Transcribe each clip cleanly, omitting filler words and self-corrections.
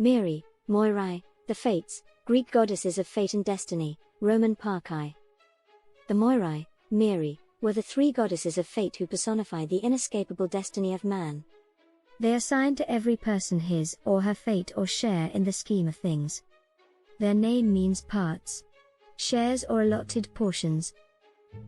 Moirai, Moirai, the Fates, Greek goddesses of fate and destiny, Roman Parcae. The Moirai, Moirai, were the three goddesses of fate who personify the inescapable destiny of man. They assign to every person his or her fate or share in the scheme of things. Their name means parts, shares or allotted portions.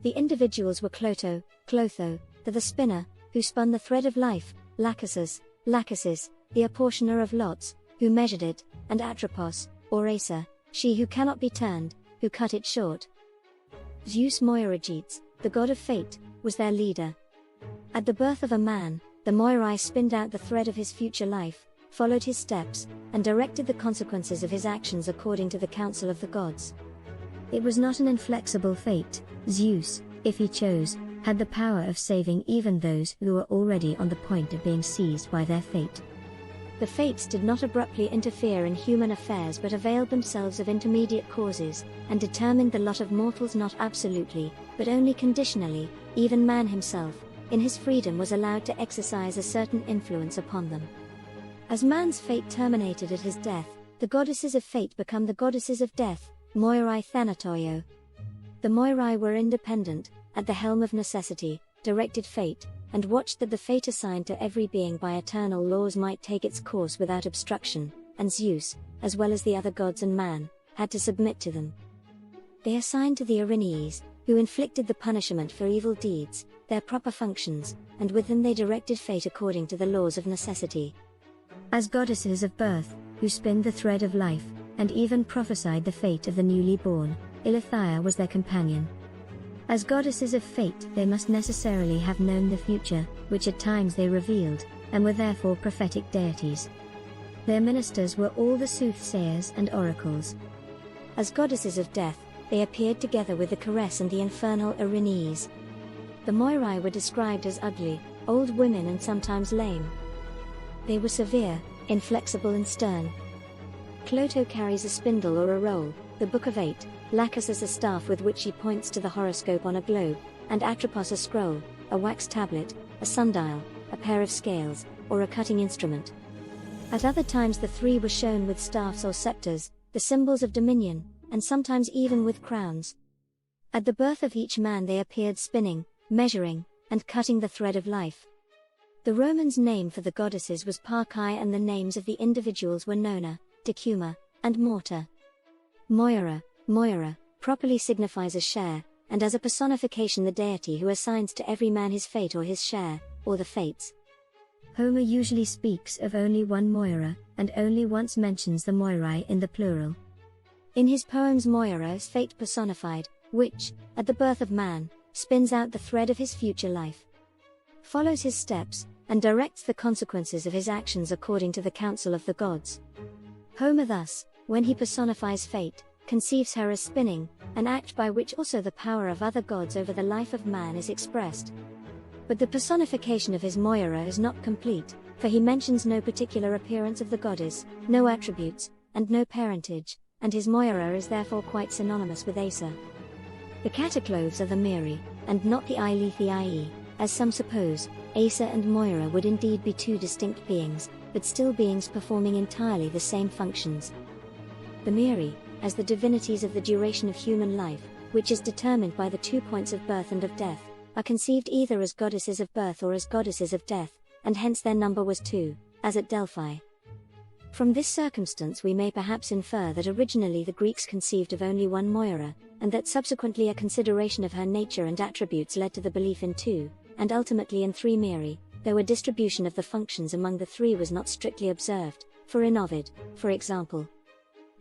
The individuals were Clotho, the spinner, who spun the thread of life, Lakhesis, the Apportioner of Lots, who measured it, and Atropos, or Aisa, she who cannot be turned, who cut it short. Zeus Moiragetes, the god of fate, was their leader. At the birth of a man, the Moirai spinned out the thread of his future life, followed his steps, and directed the consequences of his actions according to the counsel of the gods. It was not an inflexible fate. Zeus, if he chose, had the power of saving even those who were already on the point of being seized by their fate. The Fates did not abruptly interfere in human affairs but availed themselves of intermediate causes, and determined the lot of mortals not absolutely, but only conditionally. Even man himself, in his freedom, was allowed to exercise a certain influence upon them. As man's fate terminated at his death, the goddesses of fate become the goddesses of death, Moirai Thanatoio. The Moirai were independent, at the helm of necessity, directed fate, and watched that the fate assigned to every being by eternal laws might take its course without obstruction, and Zeus, as well as the other gods and man, had to submit to them. They assigned to the Erinyes, who inflicted the punishment for evil deeds, their proper functions, and with them they directed fate according to the laws of necessity. As goddesses of birth, who spin the thread of life, and even prophesied the fate of the newly born, Eileithyia was their companion. As goddesses of fate, they must necessarily have known the future, which at times they revealed, and were therefore prophetic deities. Their ministers were all the soothsayers and oracles. As goddesses of death, they appeared together with the caress and the infernal Erinyes. The Moirai were described as ugly, old women and sometimes lame. They were severe, inflexible and stern. Clotho carries a spindle or a roll, the Book of Eight, Lachesis a staff with which he points to the horoscope on a globe, and Atropos a scroll, a wax tablet, a sundial, a pair of scales, or a cutting instrument. At other times the three were shown with staffs or scepters, the symbols of dominion, and sometimes even with crowns. At the birth of each man they appeared spinning, measuring, and cutting the thread of life. The Romans' name for the goddesses was Parcae, and the names of the individuals were Nona, Decuma, and Morta. Moira, properly signifies a share, and as a personification the deity who assigns to every man his fate or his share, or the fates. Homer usually speaks of only one Moira, and only once mentions the Moirai in the plural. In his poems Moira is fate personified, which, at the birth of man, spins out the thread of his future life, follows his steps, and directs the consequences of his actions according to the counsel of the gods. Homer thus, when he personifies fate, conceives her as spinning, an act by which also the power of other gods over the life of man is expressed. But the personification of his Moira is not complete, for he mentions no particular appearance of the goddess, no attributes, and no parentage, and his Moira is therefore quite synonymous with Aisa. The cataclothes are the Moirai, and not the Eileithyia, as some suppose. Aisa and Moira would indeed be two distinct beings, but still beings performing entirely the same functions. The Moirai, as the divinities of the duration of human life, which is determined by the 2 points of birth and of death, are conceived either as goddesses of birth or as goddesses of death, and hence their number was 2, as at Delphi. From this circumstance we may perhaps infer that originally the Greeks conceived of only one Moira, and that subsequently a consideration of her nature and attributes led to the belief in 2, and ultimately in 3 Moirai, though a distribution of the functions among the 3 was not strictly observed, for in Ovid, for example,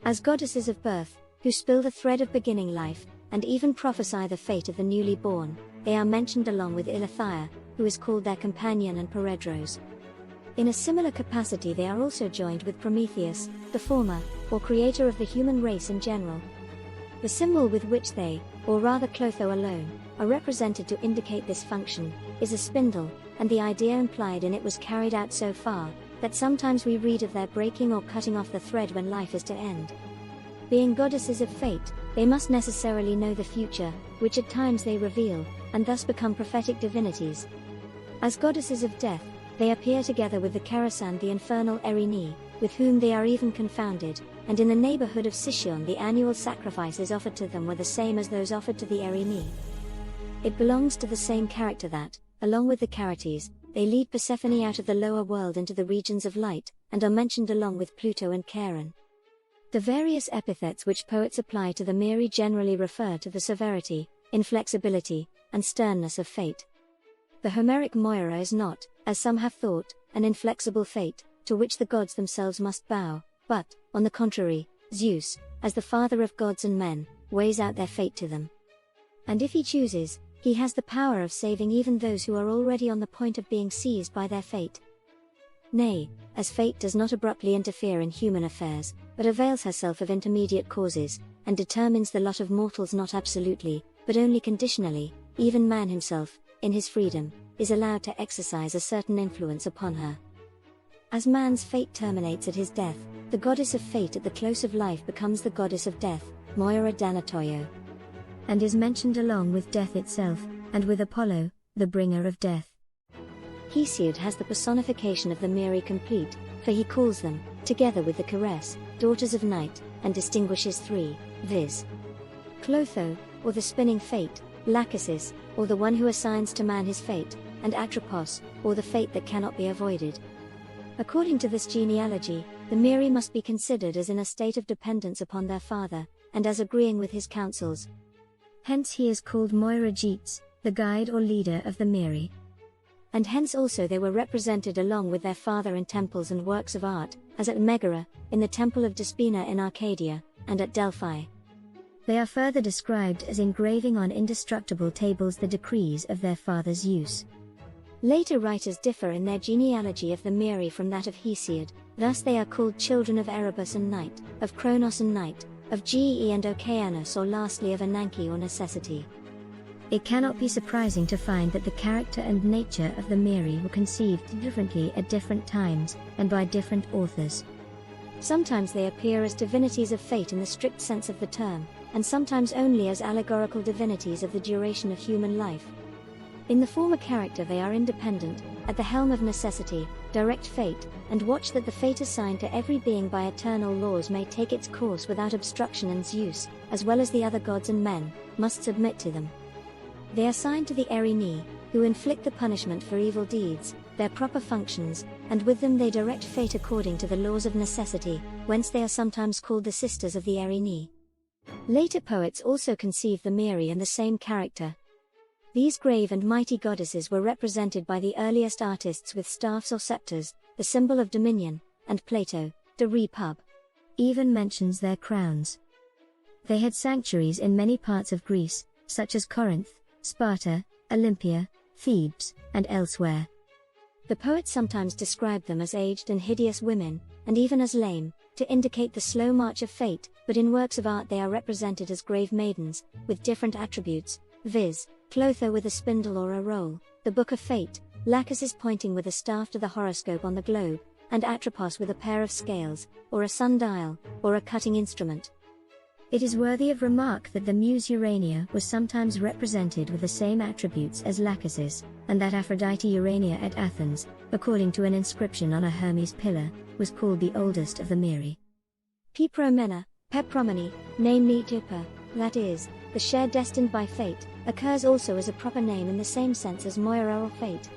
as goddesses of birth, who spill the thread of beginning life, and even prophesy the fate of the newly born, they are mentioned along with Eileithyia, who is called their companion and Paredros. In a similar capacity they are also joined with Prometheus, the former, or creator of the human race in general. The symbol with which they, or rather Clotho alone, are represented to indicate this function, is a spindle, and the idea implied in it was carried out so far, that sometimes we read of their breaking or cutting off the thread when life is to end. Being goddesses of fate, they must necessarily know the future, which at times they reveal, and thus become prophetic divinities. As goddesses of death, they appear together with the Kerasan, the infernal Erinyes, with whom they are even confounded, and in the neighborhood of Sicyone the annual sacrifices offered to them were the same as those offered to the Erinyes. It belongs to the same character that, along with the Charites, they lead Persephone out of the lower world into the regions of light, and are mentioned along with Pluto and Charon. The various epithets which poets apply to the Moirai generally refer to the severity, inflexibility, and sternness of fate. The Homeric Moira is not, as some have thought, an inflexible fate, to which the gods themselves must bow, but, on the contrary, Zeus, as the father of gods and men, weighs out their fate to them. And if he chooses, he has the power of saving even those who are already on the point of being seized by their fate. Nay, as fate does not abruptly interfere in human affairs, but avails herself of intermediate causes, and determines the lot of mortals not absolutely, but only conditionally, even man himself, in his freedom, is allowed to exercise a certain influence upon her. As man's fate terminates at his death, the goddess of fate at the close of life becomes the goddess of death, Moirai Thanatoio, and is mentioned along with death itself, and with Apollo, the bringer of death. Hesiod has the personification of the Moirai complete, for he calls them, together with the Caress, daughters of night, and distinguishes three, viz. Clotho, or the spinning fate, Lachesis, or the one who assigns to man his fate, and Atropos, or the fate that cannot be avoided. According to this genealogy, the Moirai must be considered as in a state of dependence upon their father, and as agreeing with his counsels. Hence he is called Moiragetes, the guide or leader of the Moirai. And hence also they were represented along with their father in temples and works of art, as at Megara, in the temple of Despina in Arcadia, and at Delphi. They are further described as engraving on indestructible tables the decrees of their father Zeus. Later writers differ in their genealogy of the Moirai from that of Hesiod, thus they are called children of Erebus and Night, of Kronos and Night, of Ge and Oceanus, or lastly of Ananke or Necessity. It cannot be surprising to find that the character and nature of the Moirai were conceived differently at different times, and by different authors. Sometimes they appear as divinities of fate in the strict sense of the term, and sometimes only as allegorical divinities of the duration of human life. In the former character they are independent, at the helm of necessity, direct fate, and watch that the fate assigned to every being by eternal laws may take its course without obstruction, and Zeus, as well as the other gods and men, must submit to them. They are assigned to the Erinyes, who inflict the punishment for evil deeds, their proper functions, and with them they direct fate according to the laws of necessity, whence they are sometimes called the sisters of the Erinyes. Later poets also conceived the Moirai in the same character. These grave and mighty goddesses were represented by the earliest artists with staffs or scepters, the symbol of dominion, and Plato, de Repub, even mentions their crowns. They had sanctuaries in many parts of Greece, such as Corinth, Sparta, Olympia, Thebes, and elsewhere. The poets sometimes describe them as aged and hideous women, and even as lame, to indicate the slow march of fate, but in works of art they are represented as grave maidens, with different attributes, viz. Clotho with a spindle or a roll, the Book of Fate, Lachesis pointing with a staff to the horoscope on the globe, and Atropos with a pair of scales, or a sundial, or a cutting instrument. It is worthy of remark that the muse Urania was sometimes represented with the same attributes as Lachesis, and that Aphrodite Urania at Athens, according to an inscription on a Hermes pillar, was called the oldest of the Moirai. Pepromena, Pepromene, namely Jippa, that is, the share destined by fate, occurs also as a proper name in the same sense as Moira or fate.